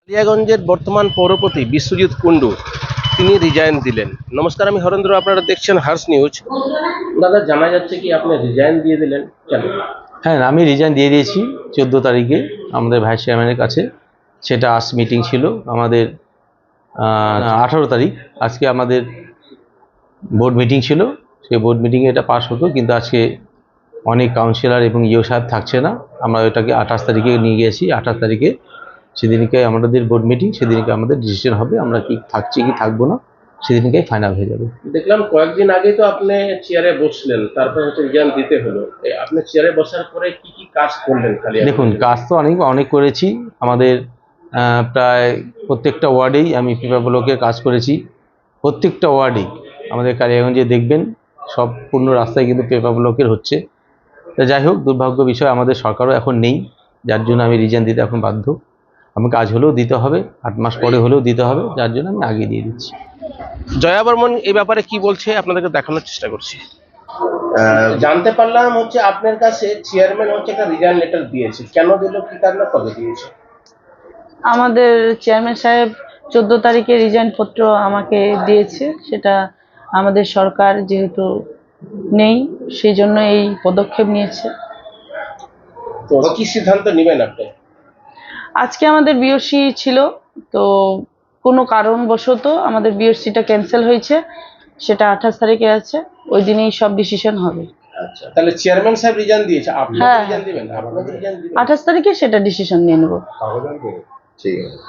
কালিয়াগঞ্জের বর্তমান পৌরপতি বিশ্বজিৎ কুন্ডু তিনি রিজাইন দিলেন। নমস্কার, আমি হরেন্দ্র, আপনারা দেখছেন হার্স নিউজ। দাদা, জানা যাচ্ছে কি আপনি রিজাইন দিয়ে দিলেন কেন? হ্যাঁ, আমি রিজাইন দিয়ে দিয়েছি 14 তারিখে আমাদের ভাইস চেয়ারম্যানের কাছে। সেটা আজ মিটিং ছিল আমাদের 18 তারিখ। আজকে আমাদের বোর্ড মিটিং ছিল, সেই বোর্ড মিটিংয়ে এটা পাস হতো, কিন্তু আজকে অনেক কাউন্সিলর এবং ইও সাহেব থাকছে না। আমরা ওটাকে 28 তারিখে নিয়ে গেছি। 28 তারিখে সেদিনকে আমাদের বোর্ড মিটিং, সেদিনকে আমাদের ডিসিশন হবে আমরা কি থাকছি কি থাকবো না, সেদিনকে ফাইনাল হয়ে যাবে। দেখলাম কয়েকদিন আগে তো আপনি চেয়ারে বসলেন, তারপর রিজাইন দিতে হলো। আপনি চেয়ারে বসার পরে কি কি কাজ করলেন? দেখুন, কাজ তো অনেক করেছি। আমাদের প্রায় প্রত্যেকটা ওয়ার্ডেই আমি পেপার ব্লকের কাজ করেছি। প্রত্যেকটা ওয়ার্ডেই আমাদের কালিয়াগঞ্জে দেখবেন সম্পূর্ণ রাস্তায় কিন্তু পেপার ব্লকের হচ্ছে। তা যাই হোক, দুর্ভাগ্য বিষয় আমাদের সরকারও এখন নেই, যার জন্য আমি রিজাইন দিতে এখন বাধ্য। আমি কাজ হলেও দিতে হবে, 8 মাস পরে হলেও দিতে হবে, যার জন্য আমি আগে দিয়ে দিচ্ছি। জয়া বর্মন এই ব্যাপারে কি বলছে আপনাদেরকে দেখানোর চেষ্টা করছি। জানতে পারলাম হচ্ছে আপনার কাছে চেয়ারম্যান হচ্ছে একটা রিজাইন লেটার দিয়েছে, কেন দিল, কি কারণে, কবে দিয়েছে? আমাদের চেয়ারম্যান সাহেব 14 তারিখে রিজাইন পত্র আমাকে দিয়েছে। সেটা আমাদের সরকার যেহেতু নেই, সেই জন্য এই পদক্ষেপ নিয়েছে। তো কি সিদ্ধান্ত নেবেন আপনি? আজকে আমাদের বিওসি ছিল, তো কোনো কারণবশত আমাদের বিওসিটা ক্যান্সেল হয়েছে। সেটা 28 তারিখে আছে, ওই দিনেই সব ডিসিশন হবে। আচ্ছা, তাহলে চেয়ারম্যান সাহেব রিজাইন দিয়েছে, আপনি হ্যাঁ, রিজাইন দিবেন? আপনাদের রিজাইন দিবেন 28 তারিখে সেটা ডিসিশন নিয়ে নেব। ঠিক আছে।